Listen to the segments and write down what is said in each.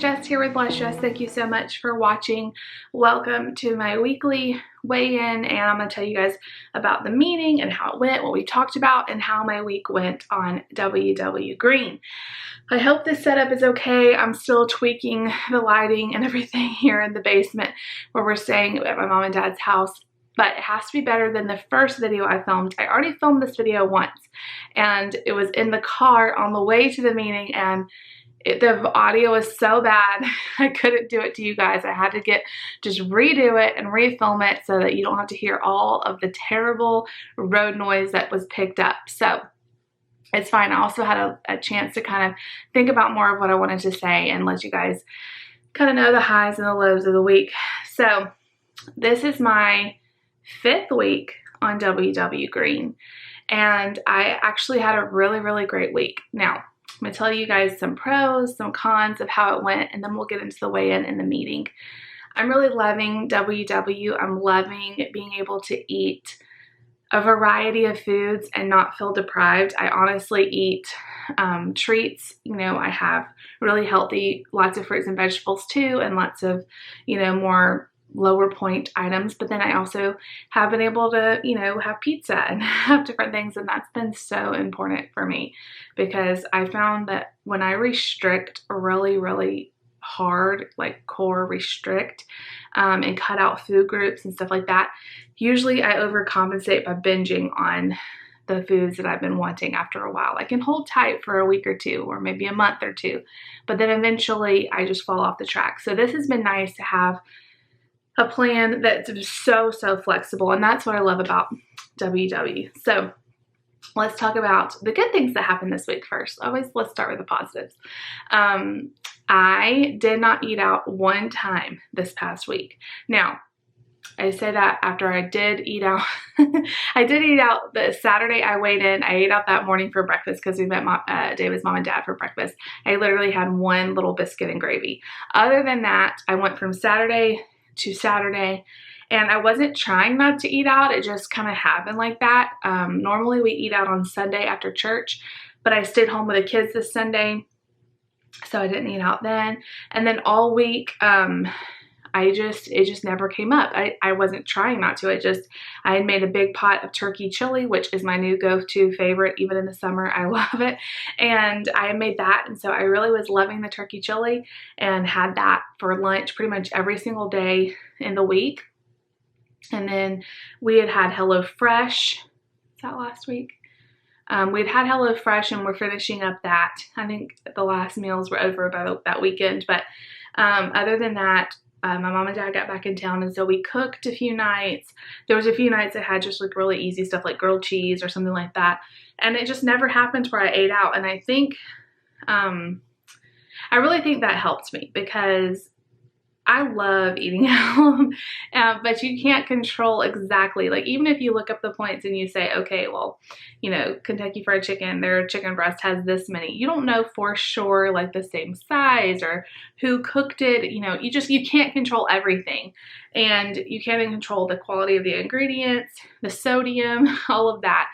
Jess here with Bless Jess. Thank you so much for watching. Welcome to my weekly weigh-in, and I'm going to tell you guys about the meeting and how it went, what we talked about, and how my week went on WW Green. I hope this setup is okay. I'm still tweaking the lighting and everything here in the basement where we're staying at my mom and dad's house, but it has to be better than the first video I filmed. I already filmed this video once, and it was in the car on the way to the meeting, and the audio was so bad I couldn't do it to you guys. I had to just redo it and refilm it so that you don't have to hear all of the terrible road noise that was picked up. So it's fine. I also had a chance to kind of think about more of what I wanted to say and let you guys kind of know the highs and the lows of the week. So this is my 5th week on WW Green, and I actually had a really great week. Now, I'm going to tell you guys some pros, some cons of how it went, and then we'll get into the weigh-in and the meeting. I'm really loving WW. I'm loving being able to eat a variety of foods and not feel deprived. I honestly eat treats. You know, I have really healthy, lots of fruits and vegetables too, and lots of, you know, more lower point items, but then I also have been able to, you know, have pizza and have different things, and that's been so important for me because I found that when I restrict really hard, like core restrict, and cut out food groups and stuff like that, usually I overcompensate by binging on the foods that I've been wanting after a while. I can hold tight for a week or two, or maybe a month or two, but then eventually I just fall off the track. So this has been nice to have a plan that's so flexible, and that's what I love about WW. So let's talk about the good things that happened this week first. Let's start with the positives. I did not eat out one time this past week. Now, I say that after I did eat out. I did eat out the Saturday I weighed in. I ate out that morning for breakfast because we met David's mom and dad for breakfast. I literally had one little biscuit and gravy. Other than that, I went from Saturday to Saturday, and I wasn't trying not to eat out. It just kind of happened like that. Normally we eat out on Sunday after church, but I stayed home with the kids this Sunday, so I didn't eat out then. And then all week, it just never came up. I wasn't trying not to. I had made a big pot of turkey chili, which is my new go-to favorite. Even in the summer, I love it. And I made that. And so I really was loving the turkey chili and had that for lunch pretty much every single day in the week. And then we had HelloFresh. Is that last week? We'd had HelloFresh, and we're finishing up that. I think the last meals were over by that weekend. But other than that, my mom and dad got back in town, and so we cooked a few nights. There was a few nights that had just like really easy stuff like grilled cheese or something like that, and it just never happened where I ate out. And I think, I really think that helped me because I love eating out, but you can't control exactly, like even if you look up the points and you say, okay, well, you know, Kentucky Fried Chicken, their chicken breast has this many. You don't know for sure like the same size or who cooked it. You know, you can't control everything, and you can't even control the quality of the ingredients, the sodium, all of that.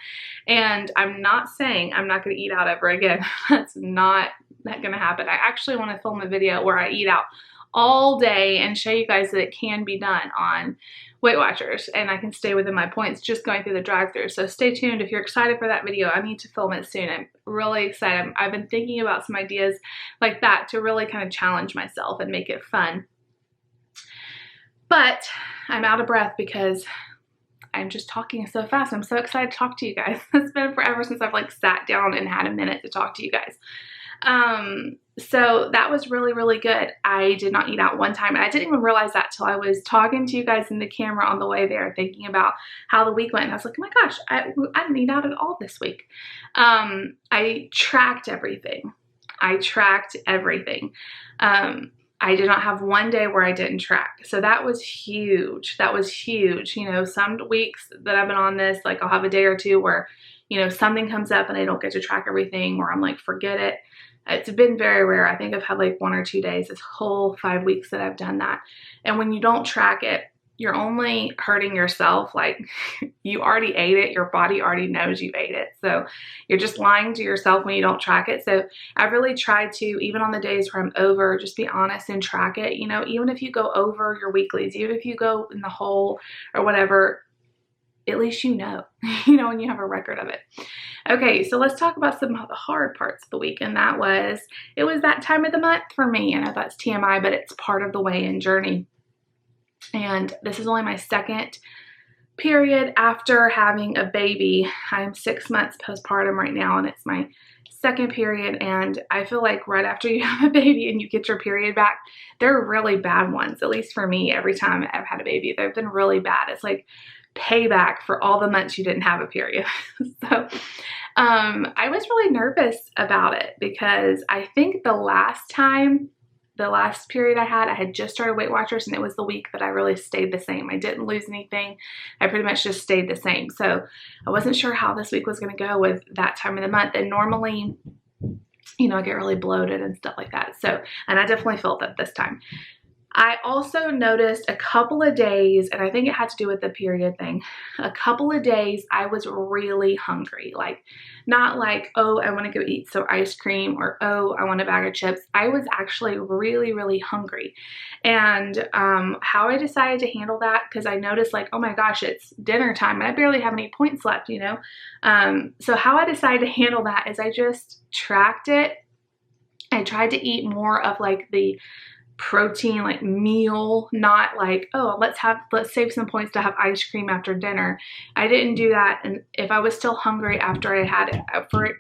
And I'm not saying I'm not going to eat out ever again. That's not going to happen. I actually want to film a video where I eat out all day and show you guys that it can be done on Weight Watchers, and I can stay within my points just going through the drive-thru. So stay tuned if you're excited for that video. I need to film it soon. I'm really excited. I've been thinking about some ideas like that to really kind of challenge myself and make it fun. But I'm out of breath because I'm just talking so fast. I'm so excited to talk to you guys. It's been forever since I've like sat down and had a minute to talk to you guys. So that was really good. I did not eat out one time, and I didn't even realize that till I was talking to you guys in the camera on the way there, thinking about how the week went. And I was like, oh my gosh, I didn't eat out at all this week. I tracked everything. I did not have one day where I didn't track. So that was huge. That was huge. You know, some weeks that I've been on this, like I'll have a day or two where, you know, something comes up and I don't get to track everything, or I'm like, forget it. It's been very rare. I think I've had like 1 or 2 days this whole 5 weeks that I've done that. And when you don't track it, you're only hurting yourself. Like, you already ate it. Your body already knows you ate it. So you're just lying to yourself when you don't track it. So I've really tried to, even on the days where I'm over, just be honest and track it. You know, even if you go over your weeklies, even if you go in the hole or whatever, at least you know, and you have a record of it. Okay, so let's talk about some of the hard parts of the week. And it was that time of the month for me. I know that's TMI, but it's part of the weigh-in journey. And this is only my second period after having a baby. I'm 6 months postpartum right now, and it's my second period. And I feel like right after you have a baby and you get your period back, they're really bad ones. At least for me, every time I've had a baby, they've been really bad. It's like payback for all the months you didn't have a period. So I was really nervous about it because I think the last period I had just started Weight Watchers, and it was the week that I really stayed the same. I didn't lose anything. I pretty much just stayed the same. So I wasn't sure how this week was going to go with that time of the month. And normally, I get really bloated and stuff like that. So, and I definitely felt that this time. I also noticed a couple of days, and I think it had to do with the period thing, a couple of days I was really hungry. Like, not like, oh, I want to go eat some ice cream, or oh, I want a bag of chips. I was actually really, really hungry. And how I decided to handle that, because I noticed like, oh my gosh, it's dinner time and I barely have any points left, So how I decided to handle that is I just tracked it. I tried to eat more of like the protein like meal, not like, oh, let's save some points to have ice cream after dinner. I didn't do that. And if I was still hungry after I had it,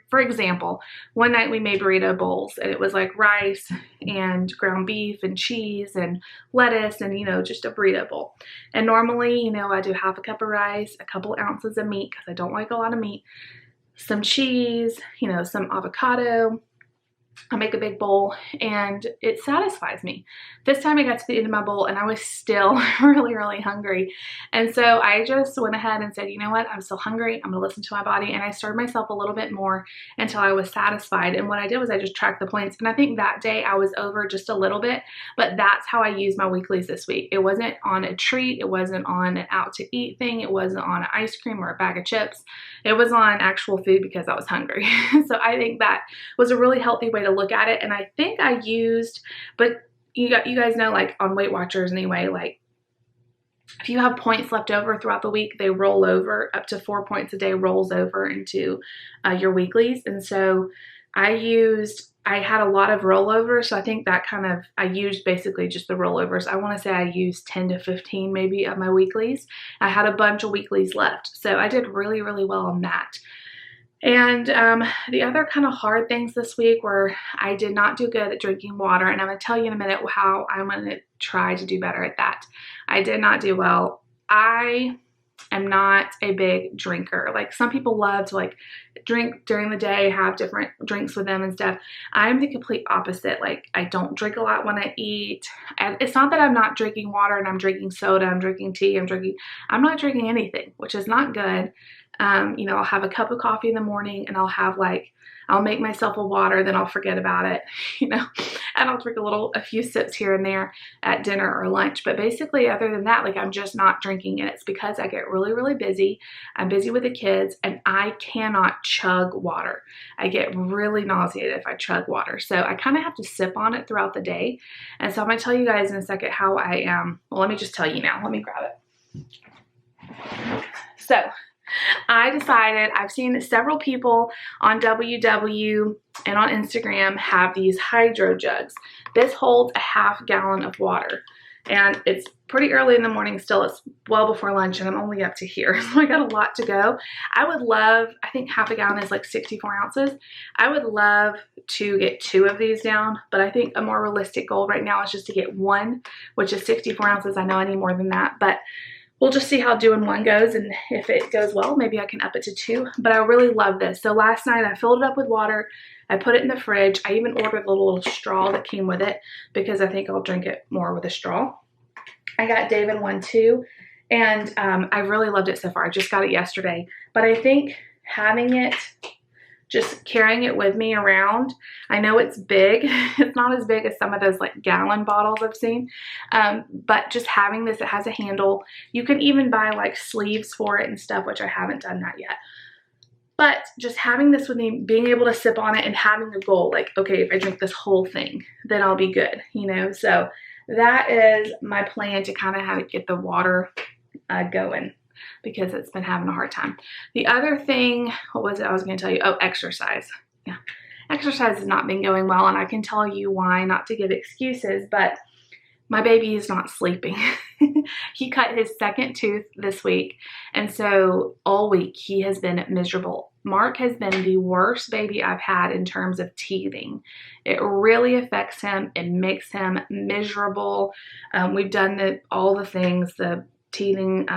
for example, one night we made burrito bowls, and it was like rice and ground beef and cheese and lettuce and just a burrito bowl. And normally, I do half a cup of rice, a couple ounces of meat because I don't like a lot of meat, some cheese, some avocado. I make a big bowl, and it satisfies me. This time I got to the end of my bowl and I was still really, really hungry. And so I just went ahead and said, you know what, I'm still hungry. I'm going to listen to my body. And I starved myself a little bit more until I was satisfied. And what I did was I just tracked the points. And I think that day I was over just a little bit, but that's how I used my weeklies this week. It wasn't on a treat. It wasn't on an out to eat thing. It wasn't on an ice cream or a bag of chips. It was on actual food because I was hungry. So I think that was a really healthy way to look at it. And I think I used, but you guys know, like on Weight Watchers anyway, like if you have points left over throughout the week, they roll over. Up to 4 points a day rolls over into your weeklies. And so I had a lot of rollovers. So I think that I used basically just the rollovers. I want to say I used 10 to 15 maybe of my weeklies. I had a bunch of weeklies left. So I did really, really well on that. And the other kind of hard things this week were I did not do good at drinking water. And I'm going to tell you in a minute how I'm going to try to do better at that. I did not do well. I am not a big drinker. Like, some people love to like drink during the day, have different drinks with them and stuff. I'm the complete opposite. Like, I don't drink a lot when I eat. And it's not that I'm not drinking water and I'm drinking soda, I'm drinking tea, I'm not drinking anything, which is not good. I'll have a cup of coffee in the morning, and I'll make myself a water, then I'll forget about it, and I'll drink a few sips here and there at dinner or lunch. But basically, other than that, like, I'm just not drinking it. It's because I get really, really busy. I'm busy with the kids, and I cannot chug water. I get really nauseated if I chug water. So I kind of have to sip on it throughout the day. And so I'm going to tell you guys in a second how I am. Well, let me just tell you now. Let me grab it. So I decided, I've seen several people on WW and on Instagram have these hydro jugs. This holds a half gallon of water, and it's pretty early in the morning still. It's well before lunch, and I'm only up to here, so I got a lot to go. I think half a gallon is like 64 ounces. I would love to get 2 of these down, but I think a more realistic goal right now is just to get 1, which is 64 ounces. I know I need more than that, but we'll just see how doing 1 goes, and if it goes well, maybe I can up it to 2. But I really love this. So last night I filled it up with water. I put it in the fridge. I even ordered the little straw that came with it because I think I'll drink it more with a straw. I got David one too, and I really loved it so far. I just got it yesterday. But I think having it just carrying it with me around. I know it's big. It's not as big as some of those like gallon bottles I've seen. But just having this, it has a handle. You can even buy like sleeves for it and stuff, which I haven't done that yet. But just having this with me, being able to sip on it and having a goal, like, okay, if I drink this whole thing, then I'll be good, you know? So that is my plan to kind of get the water going, because it's been having a hard time. The other thing, what was it I was going to tell you? Oh, exercise. Yeah. Exercise has not been going well, and I can tell you why, not to give excuses, but my baby is not sleeping. He cut his second tooth this week, and so all week he has been miserable. Mark has been the worst baby I've had in terms of teething. It really affects him. It makes him miserable. We've done all the things, the teething,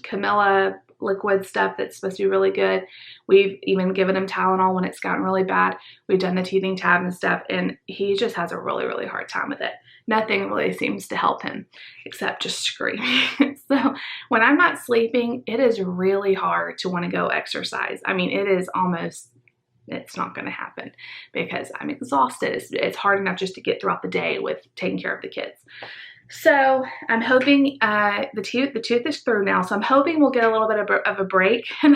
Camilla liquid stuff that's supposed to be really good. We've even given him Tylenol when it's gotten really bad. We've done the teething tab and stuff, and he just has a really, really hard time with it. Nothing really seems to help him except just screaming. So when I'm not sleeping, it is really hard to want to go exercise. I mean, it is almost, it's not going to happen because I'm exhausted. It's hard enough just to get throughout the day with taking care of the kids. So I'm hoping the tooth is through now. So I'm hoping we'll get a little bit of a break, and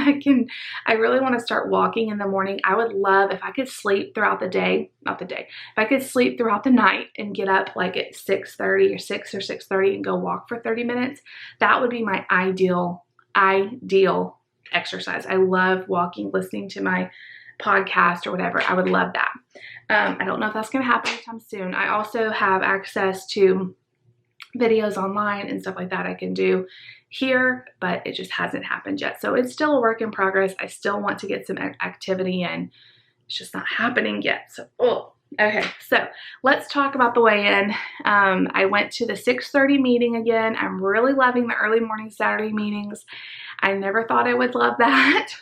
I really want to start walking in the morning. I would love if I could sleep throughout the day, if I could sleep throughout the night and get up like at 6:30 or 6 or 6:30 and go walk for 30 minutes. That would be my ideal exercise. I love walking, listening to my podcast or whatever. I would love that. I don't know if that's going to happen anytime soon. I also have access to videos online and stuff like that I can do here, but it just hasn't happened yet. So it's still a work in progress. I still want to get some activity in. It's just not happening yet. So, okay. So let's talk about the weigh-in. I went to the 6:30 meeting again. I'm really loving the early morning Saturday meetings. I never thought I would love that.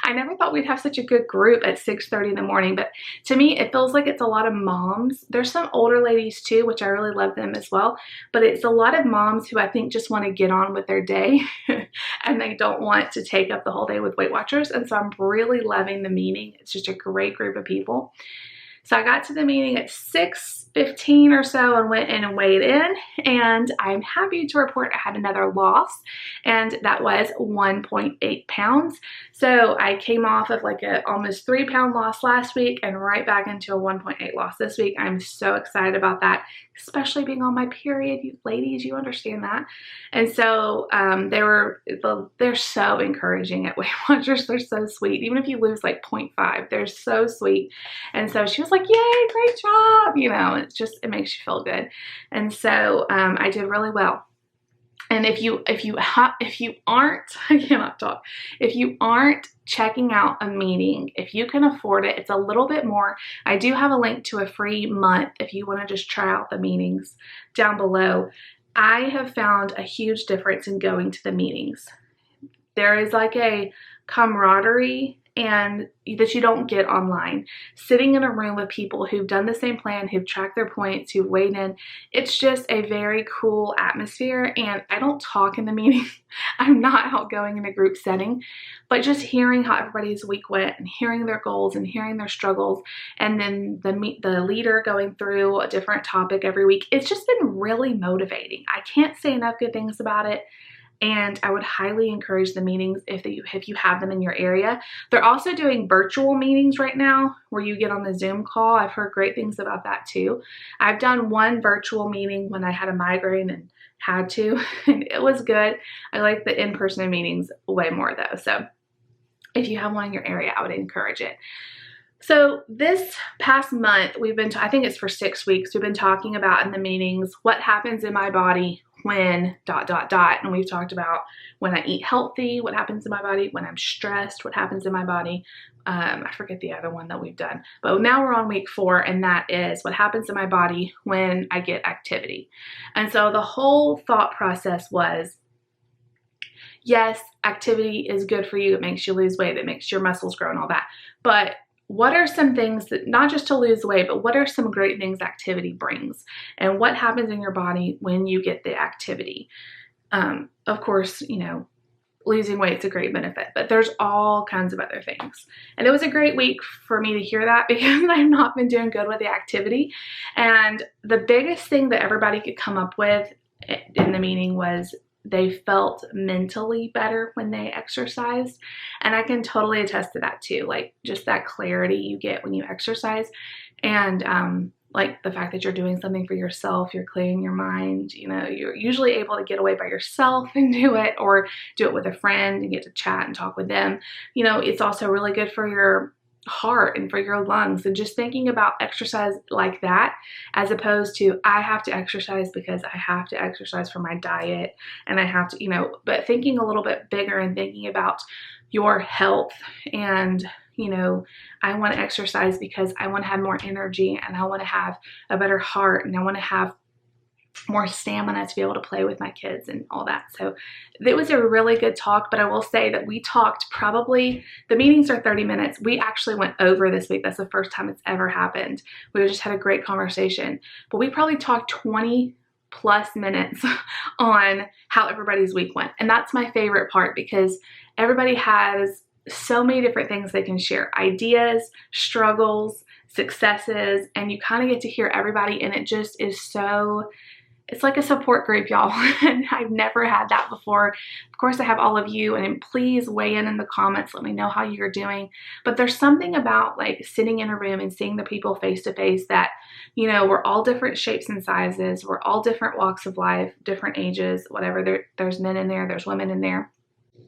I never thought we'd have such a good group at 6:30 in the morning, but to me, it feels like it's a lot of moms. There's some older ladies too, which I really love them as well, but it's a lot of moms who I think just want to get on with their day and they don't want to take up the whole day with Weight Watchers. And so I'm really loving the meeting. It's just a great group of people. So I got to the meeting at 6:15 or so and went in and weighed in, and I'm happy to report I had another loss, and that was 1.8 pounds. So I came off of like a almost 3-pound loss last week and right back into a 1.8 loss this week. I'm so excited about that, especially being on my period. You ladies, you understand that. And so they're so encouraging at Weight Watchers. They're so sweet. Even if you lose like 0.5, they're so sweet. And so she was like, yay, great job. You know, it makes you feel good. And so I did really well. And if you aren't, I cannot talk. If you aren't checking out a meeting, if you can afford it, it's a little bit more. I do have a link to a free month if you want to just try out the meetings down below. I have found a huge difference in going to the meetings. There is like a camaraderie and that you don't get online. Sitting in a room with people who've done the same plan, who've tracked their points, who've weighed in, it's just a very cool atmosphere. And I don't talk in the meeting. I'm not outgoing in a group setting, but just hearing how everybody's week went and hearing their goals and hearing their struggles, and then the leader going through a different topic every week, it's just been really motivating. I can't say enough good things about it. And I would highly encourage the meetings if you have them in your area. They're also doing virtual meetings right now where you get on the Zoom call. I've heard great things about that too. I've done one virtual meeting when I had a migraine and had to, and it was good. I like the in-person meetings way more though. So if you have one in your area, I would encourage it. So this past month, I think it's for 6 weeks, we've been talking about in the meetings what happens in my body when ... And we've talked about when I eat healthy, what happens in my body, when I'm stressed, what happens in my body. I forget the other one that we've done, but now we're on week 4, and that is what happens in my body when I get activity. And so the whole thought process was, yes, activity is good for you. It makes you lose weight. It makes your muscles grow and all that. But what are some things that, not just to lose weight, but what are some great things activity brings? And what happens in your body when you get the activity? Of course, you know, losing weight's a great benefit, but there's all kinds of other things. And it was a great week for me to hear that because I've not been doing good with the activity. And the biggest thing that everybody could come up with in the meeting was they felt mentally better when they exercised. And I can totally attest to that too. Like just that clarity you get when you exercise, and like the fact that you're doing something for yourself, you're clearing your mind, you know, you're usually able to get away by yourself and do it, or do it with a friend and get to chat and talk with them. You know, it's also really good for your heart and for your lungs, and just thinking about exercise like that, as opposed to I have to exercise because I have to exercise for my diet and I have to, you know, but thinking a little bit bigger and thinking about your health. And you know, I want to exercise because I want to have more energy, and I want to have a better heart, and I want to have more stamina to be able to play with my kids and all that. So it was a really good talk, but I will say that we talked probably, the meetings are 30 minutes. We actually went over this week. That's the first time it's ever happened. We just had a great conversation, but we probably talked 20 plus minutes on how everybody's week went. And that's my favorite part, because everybody has so many different things they can share, ideas, struggles, successes, and you kind of get to hear everybody, and it just is so, it's like a support group, y'all. And I've never had that before. Of course, I have all of you, and please weigh in the comments. Let me know how you're doing. But there's something about like sitting in a room and seeing the people face to face that, you know, we're all different shapes and sizes. We're all different walks of life, different ages, whatever. There's men in there, there's women in there.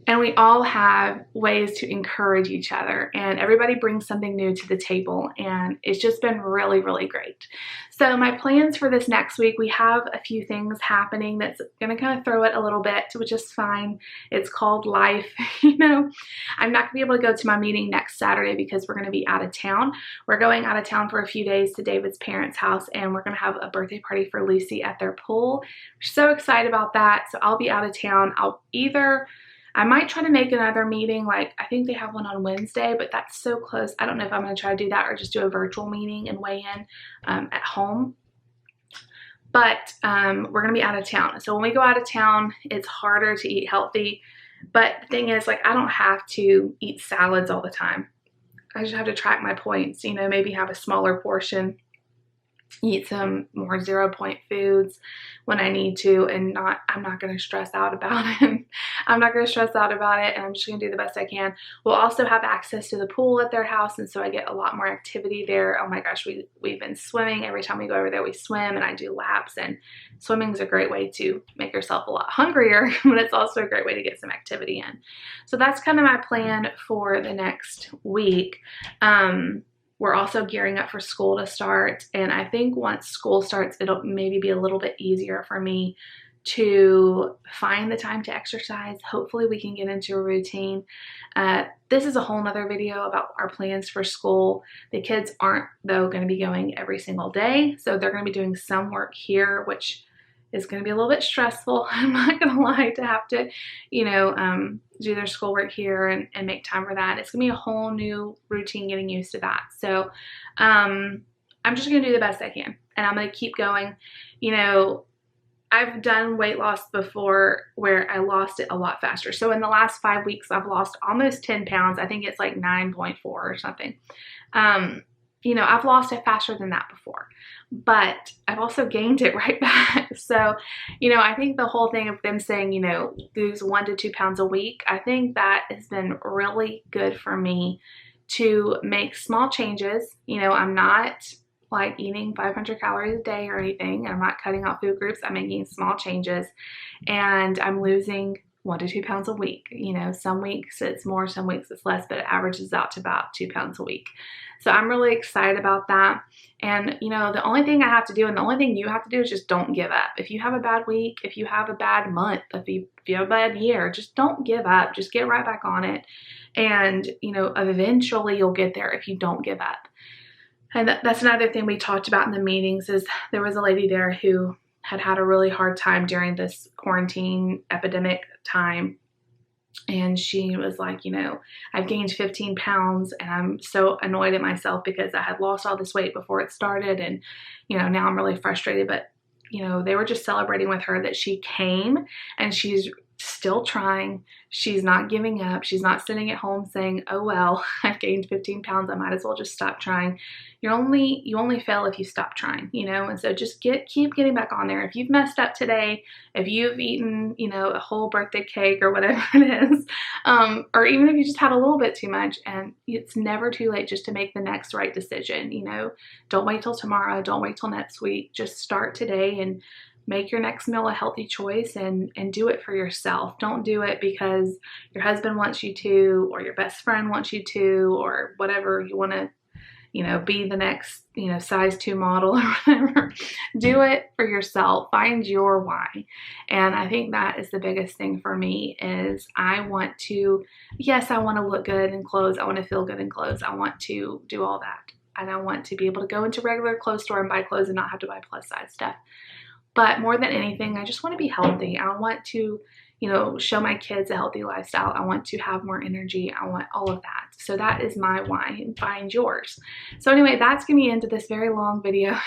And we all have ways to encourage each other, and everybody brings something new to the table, and it's just been really, really great. So my plans for this next week, we have a few things happening that's going to kind of throw it a little bit, which is fine. It's called life. You know, I'm not going to be able to go to my meeting next Saturday because we're going to be out of town. We're going out of town for a few days to David's parents' house, and we're going to have a birthday party for Lucy at their pool. We're so excited about that. So I'll be out of town. I might try to make another meeting, like I think they have one on Wednesday, but that's so close. I don't know if I'm going to try to do that or just do a virtual meeting and weigh in at home. But we're going to be out of town. So when we go out of town, it's harder to eat healthy. But the thing is, like, I don't have to eat salads all the time. I just have to track my points, you know, maybe have a smaller portion, eat some more 0-point foods when I need to, and I'm not going to stress out about it. I'm not going to stress out about it, and I'm just going to do the best I can. We'll also have access to the pool at their house, and so I get a lot more activity there. Oh my gosh, we've been swimming. Every time we go over there, we swim, and I do laps, and swimming is a great way to make yourself a lot hungrier, but it's also a great way to get some activity in. So that's kind of my plan for the next week. We're also gearing up for school to start, and I think once school starts, it'll maybe be a little bit easier for me to find the time to exercise. Hopefully we can get into a routine. This is a whole nother video about our plans for school. The kids aren't, though, going to be going every single day, so they're going to be doing some work here, which is going to be a little bit stressful. I'm not going to lie, to have to, you know, do their schoolwork here and make time for that. It's going to be a whole new routine getting used to that. So I'm just going to do the best I can, and I'm going to keep going. You know, I've done weight loss before where I lost it a lot faster. So in the last 5 weeks, I've lost almost 10 pounds. I think it's like 9.4 or something. You know, I've lost it faster than that before, but I've also gained it right back. So, you know, I think the whole thing of them saying, you know, lose 1 to 2 pounds a week, I think that has been really good for me to make small changes. You know, I'm not like eating 500 calories a day or anything. I'm not cutting out food groups. I'm making small changes, and I'm losing 1 to 2 pounds a week. You know, some weeks it's more, some weeks it's less, but it averages out to about 2 pounds a week. So I'm really excited about that. And, you know, the only thing I have to do, and the only thing you have to do, is just don't give up. If you have a bad week, if you have a bad month, if you have a bad year, just don't give up. Just get right back on it. And, you know, eventually you'll get there if you don't give up. And that's another thing we talked about in the meetings, is there was a lady there who had a really hard time during this quarantine epidemic time. And she was like, you know, I've gained 15 pounds and I'm so annoyed at myself because I had lost all this weight before it started. And, you know, now I'm really frustrated. But, you know, they were just celebrating with her that she came, and she's still trying. She's not giving up. She's not sitting at home saying, oh, well, I've gained 15 pounds. I might as well just stop trying. You only fail if you stop trying, you know? And so just keep getting back on there. If you've messed up today, if you've eaten, you know, a whole birthday cake or whatever it is, or even if you just had a little bit too much, and it's never too late just to make the next right decision, you know? Don't wait till tomorrow. Don't wait till next week. Just start today and make your next meal a healthy choice, and do it for yourself. Don't do it because your husband wants you to, or your best friend wants you to, or whatever you want to, you know, be the next, you know, size 2 model or whatever. Do it for yourself. Find your why. And I think that is the biggest thing for me is I want to, yes, I want to look good in clothes. I want to feel good in clothes. I want to do all that. And I want to be able to go into a regular clothes store and buy clothes and not have to buy plus size stuff. But more than anything, I just want to be healthy. I want to, you know, show my kids a healthy lifestyle. I want to have more energy. I want all of that. So that is my why, and find yours. So anyway, that's going to be into this very long video.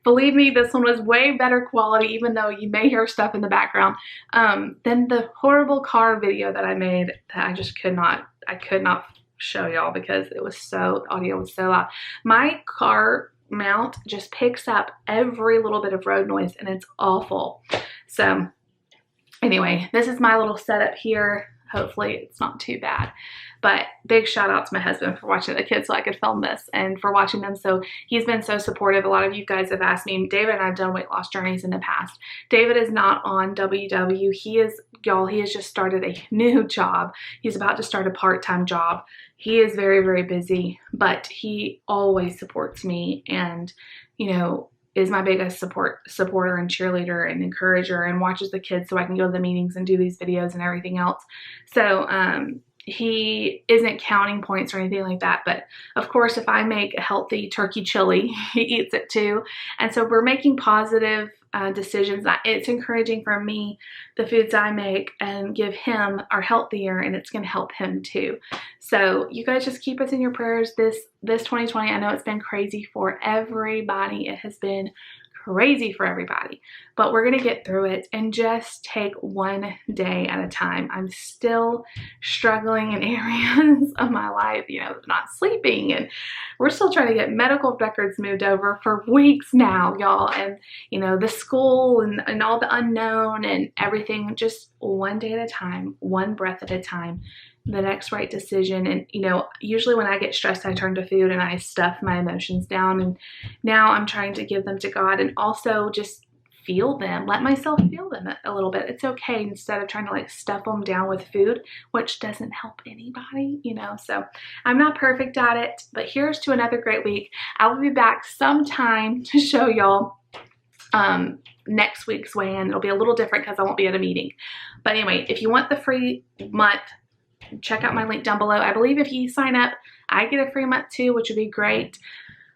Believe me, this one was way better quality, even though you may hear stuff in the background, than the horrible car video that I made that I just could not show y'all because it was so, audio was so loud. My car mount just picks up every little bit of road noise and it's awful. So anyway, this is my little setup here. Hopefully it's not too bad. But big shout out to my husband for watching the kids so I could film this, and for watching them. So he's been so supportive. A lot of you guys have asked me. David and I have done weight loss journeys in the past. David is not on WW. He is, y'all, he has just started a new job. He's about to start a part-time job. He is very, very busy, but he always supports me and, you know, is my biggest supporter and cheerleader and encourager, and watches the kids so I can go to the meetings and do these videos and everything else. So he isn't counting points or anything like that. But of course, if I make a healthy turkey chili, he eats it too. And so we're making positive decisions. It's encouraging for me. The foods I make and give him are healthier, and it's going to help him too. So you guys just keep us in your prayers. This 2020, I know it's been crazy for everybody. It has been crazy for everybody, but we're going to get through it and just take one day at a time. I'm still struggling in areas of my life, you know, not sleeping, and we're still trying to get medical records moved over for weeks now, y'all, and, you know, the school and all the unknown and everything, just one day at a time, one breath at a time, the next right decision. And, you know, usually when I get stressed, I turn to food and I stuff my emotions down, and now I'm trying to give them to God and also just feel them, let myself feel them a little bit. It's okay, instead of trying to like stuff them down with food, which doesn't help anybody, you know. So I'm not perfect at it, but here's to another great week. I will be back sometime to show y'all next week's weigh-in. It'll be a little different because I won't be at a meeting. But anyway, if you want the free month, check out my link down below. I believe if you sign up, I get a free month too, which would be great.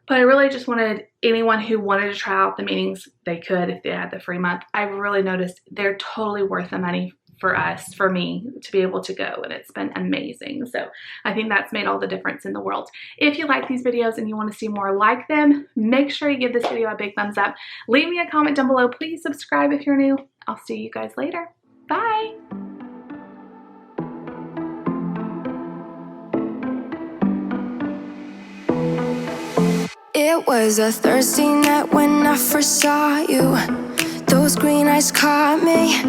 But I really just wanted anyone who wanted to try out the meetings, they could if they had the free month. I've really noticed they're totally worth the money for us, for me, to be able to go, and it's been amazing. So I think that's made all the difference in the world. If you like these videos and you want to see more like them, make sure you give this video a big thumbs up. Leave me a comment down below. Please subscribe if you're new. I'll see you guys later. Bye. It was a Thursday night when I first saw you. Those green eyes caught me.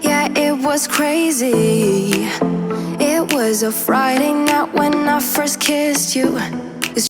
Yeah, it was crazy. It was a Friday night when I first kissed you.